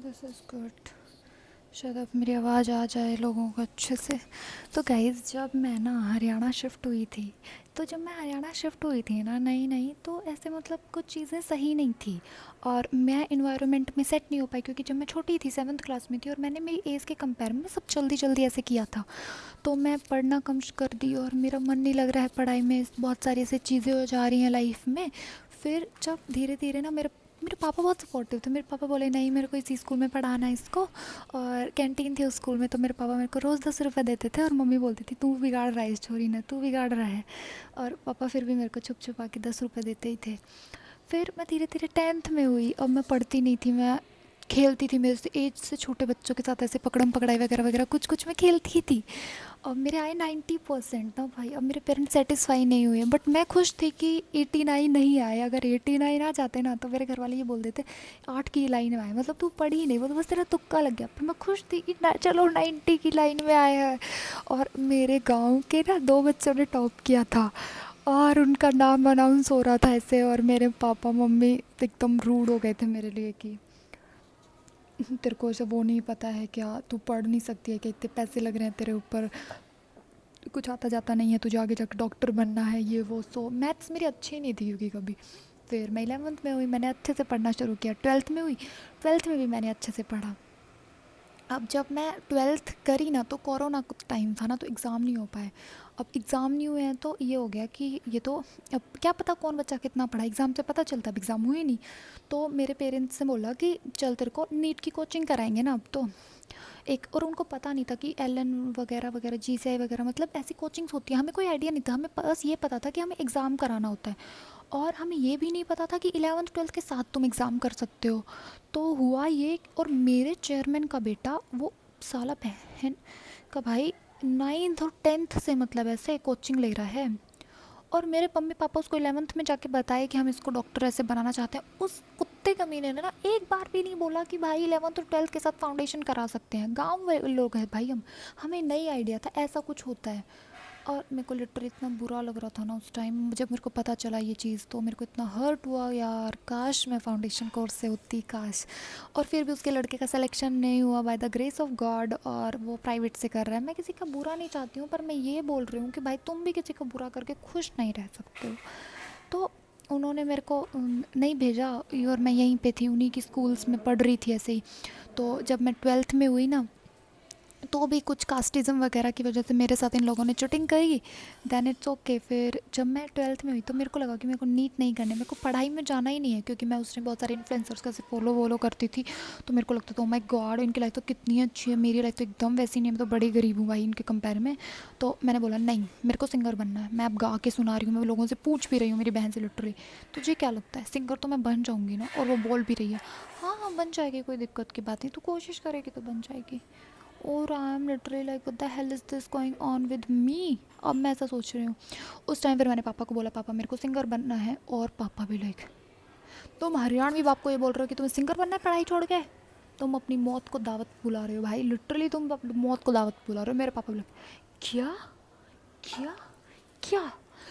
This is good. शायद अब मेरी आवाज़ आ जाए लोगों को अच्छे से। तो गाइज़, जब मैं ना हरियाणा शिफ्ट हुई थी, तो जब मैं हरियाणा शिफ्ट हुई थी ना नई नई, तो ऐसे मतलब कुछ चीज़ें सही नहीं थी और मैं इन्वायरमेंट में सेट नहीं हो पाई, क्योंकि जब मैं छोटी थी 7th क्लास में थी और मैंने मेरी एज के कंपेयर में सब जल्दी जल्दी ऐसे किया था, तो मैं पढ़ना कम कर दी और मेरा मन नहीं लग रहा है पढ़ाई में। बहुत सारी ऐसी चीज़ें हो जा रही हैं लाइफ में। फिर जब धीरे धीरे ना मेरे मेरे पापा बहुत सपोर्टिव थे। मेरे पापा बोले नहीं, मेरे को इसी स्कूल में पढ़ाना है इसको। और कैंटीन थी उस स्कूल में, तो मेरे पापा मेरे को रोज़ 10 रुपये देते थे और मम्मी बोलती थी तू बिगाड़ रहा है इस छोरी ने, तू बिगाड़ रहा है। और पापा फिर भी मेरे को छुप छुपा के 10 रुपये देते ही थे। फिर मैं धीरे धीरे 10th में हुई। अब मैं पढ़ती नहीं थी, मैं खेलती थी। मेरे से एज से छोटे बच्चों के साथ ऐसे पकड़म पकड़ाई वगैरह वगैरह कुछ कुछ मैं खेलती थी। और मेरे आए 90% ना भाई। अब मेरे पेरेंट्स सेटिस्फाई नहीं हुए, बट मैं खुश थी कि 89 नहीं आए। अगर 89 आ जाते ना तो मेरे घर वाले ये बोल देते 8 की लाइन में आए, मतलब तू पढ़ी ही नहीं, वो तो बस तेरा तुक्का लग गया। पर मैं खुश थी कि चलो 90 की लाइन में आए हैं। और मेरे गांव के ना 2 बच्चों ने टॉप किया था और उनका नाम अनाउंस हो रहा था ऐसे, और मेरे पापा मम्मी एकदम रूड हो गए थे मेरे लिए कि तेरे को ऐसे वो नहीं पता है क्या, तू पढ़ नहीं सकती है, कि इतने पैसे लग रहे हैं तेरे ऊपर, कुछ आता जाता नहीं है, तुझे आगे जाकर डॉक्टर बनना है, ये वो। सो मैथ्स मेरी अच्छी नहीं थी क्योंकि कभी। फिर मैं 11th में हुई, मैंने अच्छे से पढ़ना शुरू किया। 12th में हुई, 12th में भी मैंने अच्छे से पढ़ा। अब जब मैं 12th करी ना, तो कोरोना का टाइम था ना, तो एग्ज़ाम नहीं हो पाए। अब एग्ज़ाम नहीं हुए हैं तो ये हो गया कि ये तो अब क्या पता कौन बच्चा कितना पढ़ा, एग्ज़ाम से पता चलता। अब एग्ज़ाम हुए नहीं, तो मेरे पेरेंट्स से बोला कि चल तेरे को नीट की कोचिंग कराएंगे ना अब तो। एक और उनको पता नहीं था कि एल एन वगैरह वगैरह, जी सी आई वगैरह, मतलब ऐसी कोचिंग्स होती हैं। हमें कोई आइडिया नहीं था, हमें बस ये पता था कि हमें एग्ज़ाम कराना होता है। और हमें ये भी नहीं पता था कि 11th 12th के साथ तुम एग्ज़ाम कर सकते हो। तो हुआ ये, और मेरे चेयरमैन का बेटा, वो साला बहन का भाई, 9th और 10th से मतलब ऐसे कोचिंग ले रहा है। और मेरे मम्मी पापा उसको 11th में जाके बताए कि हम इसको डॉक्टर ऐसे बनाना चाहते हैं। उस कुत्ते कमीने ने ना एक बार भी नहीं बोला कि भाई 11th और 12th के साथ फाउंडेशन करा सकते हैं। गांव में लोग हैं भाई, हम हमें नहीं आइडिया था ऐसा कुछ होता है। और मेरे को लिटरली इतना बुरा लग रहा था ना उस टाइम, जब मेरे को पता चला ये चीज़, तो मेरे को इतना हर्ट हुआ यार। काश मैं फाउंडेशन कोर्स से होती, काश। और फिर भी उसके लड़के का सिलेक्शन नहीं हुआ by the grace of God, और वो प्राइवेट से कर रहा है। मैं किसी का बुरा नहीं चाहती हूँ, पर मैं ये बोल रही हूँ कि भाई तुम भी किसी का बुरा करके खुश नहीं रह सकते हो। तो उन्होंने मेरे को नहीं भेजा, और मैं यहीं पे थी, उन्हीं की स्कूल्स में पढ़ रही थी ऐसे ही। तो जब मैं 12th में हुई ना, तो भी कुछ कास्टिज़म वगैरह की वजह से मेरे साथ इन लोगों ने चीटिंग करी। Then it's okay. फिर जब मैं 12th में हुई, तो मेरे को लगा कि मेरे को नीट नहीं करने, मेरे को पढ़ाई में जाना ही नहीं है, क्योंकि मैं उसने बहुत सारे इन्फ्लुएंसर्स का फॉलो वॉलो करती थी। तो मेरे को लगता था ओ माय गॉड, इनकी लाइफ तो कितनी अच्छी है, मेरी लाइफ तो एकदम वैसी नहीं है, मैं तो बड़ी गरीब हूँ भाई इनके कंपेयर में। तो मैंने बोला नहीं, मेरे को सिंगर बनना है। मैं अब गा के सुना रही हूँ, मैं लोगों से पूछ भी रही हूँ, मेरी बहन से लिटरली, तुझे क्या लगता है सिंगर तो मैं बन जाऊँगी ना? और वो बोल भी रही है हाँ हाँ बन जाएगी, कोई दिक्कत की बात नहीं, तू कोशिश करेगी तो बन जाएगी। और I am literally like what the hell is this going on with me. अब मैं ऐसा सोच रही हूँ। उस टाइम फिर मैंने पापा को बोला पापा मेरे को सिंगर बनना है, और पापा भी लाइक तुम हरियाणवी बाप को ये बोल रहे हो कि तुम्हें सिंगर बनना है पढ़ाई छोड़ के, तुम अपनी मौत को दावत बुला रहे हो भाई, लिटरली तुम अपनी मौत को दावत बुला रहे हो। मेरे पापा बोले क्या क्या क्या,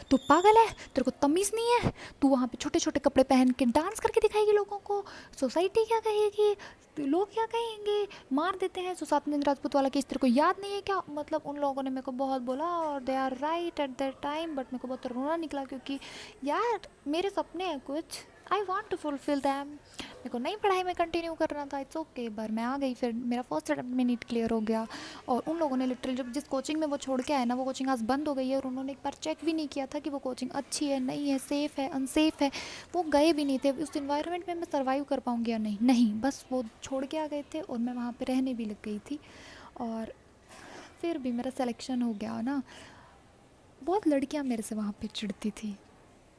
तू पागल है, तेरे को तमीज़ नहीं है, तू वहाँ पे छोटे छोटे कपड़े पहन के डांस करके दिखाएगी लोगों को, सोसाइटी क्या कहेगी, तो लोग क्या कहेंगे, मार देते हैं। सुशांत सिंह राजपूत वाला केस तेरे को याद नहीं है क्या? मतलब उन लोगों ने मेरे को बहुत बोला, और they are right at that time, but मेरे को बहुत रोना निकला, क्योंकि यार मेरे सपने हैं कुछ, I want to fulfil them. मेरे को नई पढ़ाई में कंटिन्यू करना था, इट्स ओके। बार मैं आ गई, फिर मेरा फर्स्ट अटेम्प्ट में नीट क्लियर हो गया। और उन लोगों ने लिटरली जब जिस कोचिंग में वो छोड़ के आए ना, वो कोचिंग आज बंद हो गई है, और उन्होंने एक बार चेक भी नहीं किया था कि वो कोचिंग अच्छी है नहीं है, सेफ़ है अनसेफ है। वो गए भी नहीं थे उस इन्वायरमेंट में, मैं सर्वाइव कर पाऊँगी या नहीं, नहीं, बस वो छोड़ के आ गए थे, और मैं वहाँ पे रहने भी लग गई थी। और फिर भी मेरा सिलेक्शन हो गया ना। बहुत लड़कियाँ मेरे से वहाँ पे चिढ़ती थी,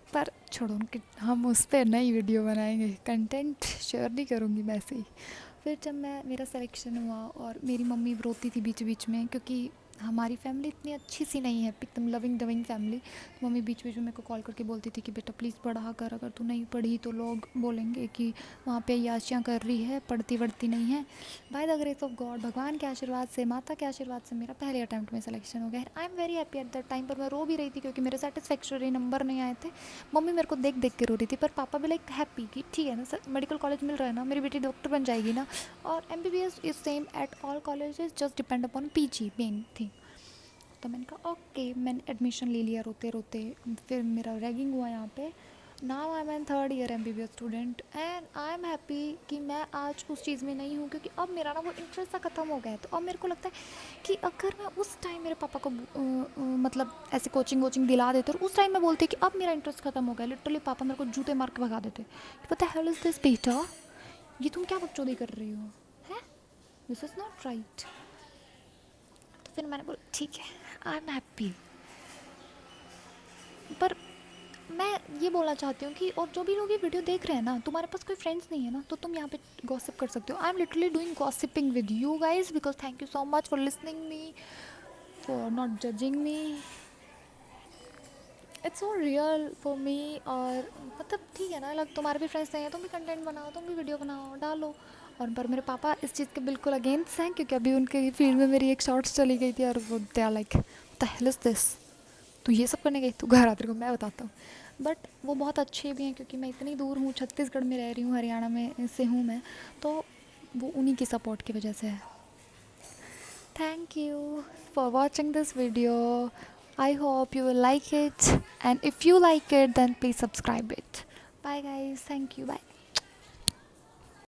पर छोड़ो उनके, हम उस पर नई वीडियो बनाएंगे, कंटेंट शेयर नहीं करूँगी वैसे ही। फिर जब मैं मेरा सिलेक्शन हुआ, और मेरी मम्मी रोती थी बीच बीच में, क्योंकि हमारी फैमिली इतनी अच्छी सी नहीं है, एकदम लविंग डविंग फैमिली। तो मम्मी बीच बीच में मेरे को कॉल करके बोलती थी कि बेटा प्लीज़ पढ़ा कर, अगर तू नहीं पढ़ी तो लोग बोलेंगे कि वहाँ पे याशियाँ कर रही है, पढ़ती वढ़ती नहीं है। By the grace of God, भगवान के आशीर्वाद से, माता के आशीर्वाद से मेरा पहले अटैम्प्ट में सिलेक्शन हो गया। I am very happy at that time. पर मैं रो भी रही थी क्योंकि मेरे सेटिस्फैक्टरी नंबर नहीं आए थे। मम्मी मेरे को देख देख के रो रही थी, पर पापा भी लाइक हैप्पी कि ठीक है ना सर, मेडिकल कॉलेज मिल रहा है ना, मेरी बेटी डॉक्टर बन जाएगी ना। और MBBS is same at all colleges, just depend upon PG main thing. तो मैंने कहा ओके, मैंने एडमिशन ले लिया रोते रोते। फिर मेरा रैगिंग हुआ यहाँ पे। Now I am an 3rd year MBBS student and I am happy कि मैं आज उस चीज़ में नहीं हूँ, क्योंकि अब मेरा ना वो इंटरेस्ट सा ख़त्म हो गया है। तो अब मेरे को लगता है कि अगर मैं उस टाइम मेरे पापा को मतलब ऐसे कोचिंग वोचिंग दिला देते और उस टाइम मैं बोलती कि अब मेरा इंटरेस्ट ख़त्म हो गया, लिटरली पापा मेरे को जूते मार के भगा देते। पता है हेल इज़ दिस बेटा, ये तुम क्या बकचोदी कर रही हो, है दिस इज़ नॉट राइट। तो फिर मैंने बोला ठीक है, आई एम हैप्पी। पर मैं ये बोलना चाहती हूँ कि और जो भी लोग ये वीडियो देख रहे हैं ना, तुम्हारे पास कोई फ्रेंड्स नहीं है ना, तो तुम यहाँ पे गॉसिप कर सकते हो। I am literally doing gossiping with you guys, because thank you so much for listening me, for not judging me. It's so real for me. और मतलब ठीक है ना, अलग तुम्हारे भी फ्रेंड्स नहीं है, तुम भी कंटेंट बनाओ, तुम भी वीडियो बनाओ, डालो। और पर मेरे पापा इस चीज़ के बिल्कुल अगेंस्ट हैं, क्योंकि अभी उनके फील्ड में मेरी एक शॉर्ट्स चली गई थी और वो they are like the hell is this, तू ये सब करने गई, तू घर आते को मैं बताता हूँ। बट वो बहुत अच्छे भी हैं, क्योंकि मैं इतनी दूर हूँ, छत्तीसगढ़ में रह रही हूँ, हरियाणा में से हूँ मैं, तो वो उन्हीं की सपोर्ट की वजह से है। Thank you for watching this video. I hope you will like it, and if you like it then please subscribe it. Bye guys, thank you, bye.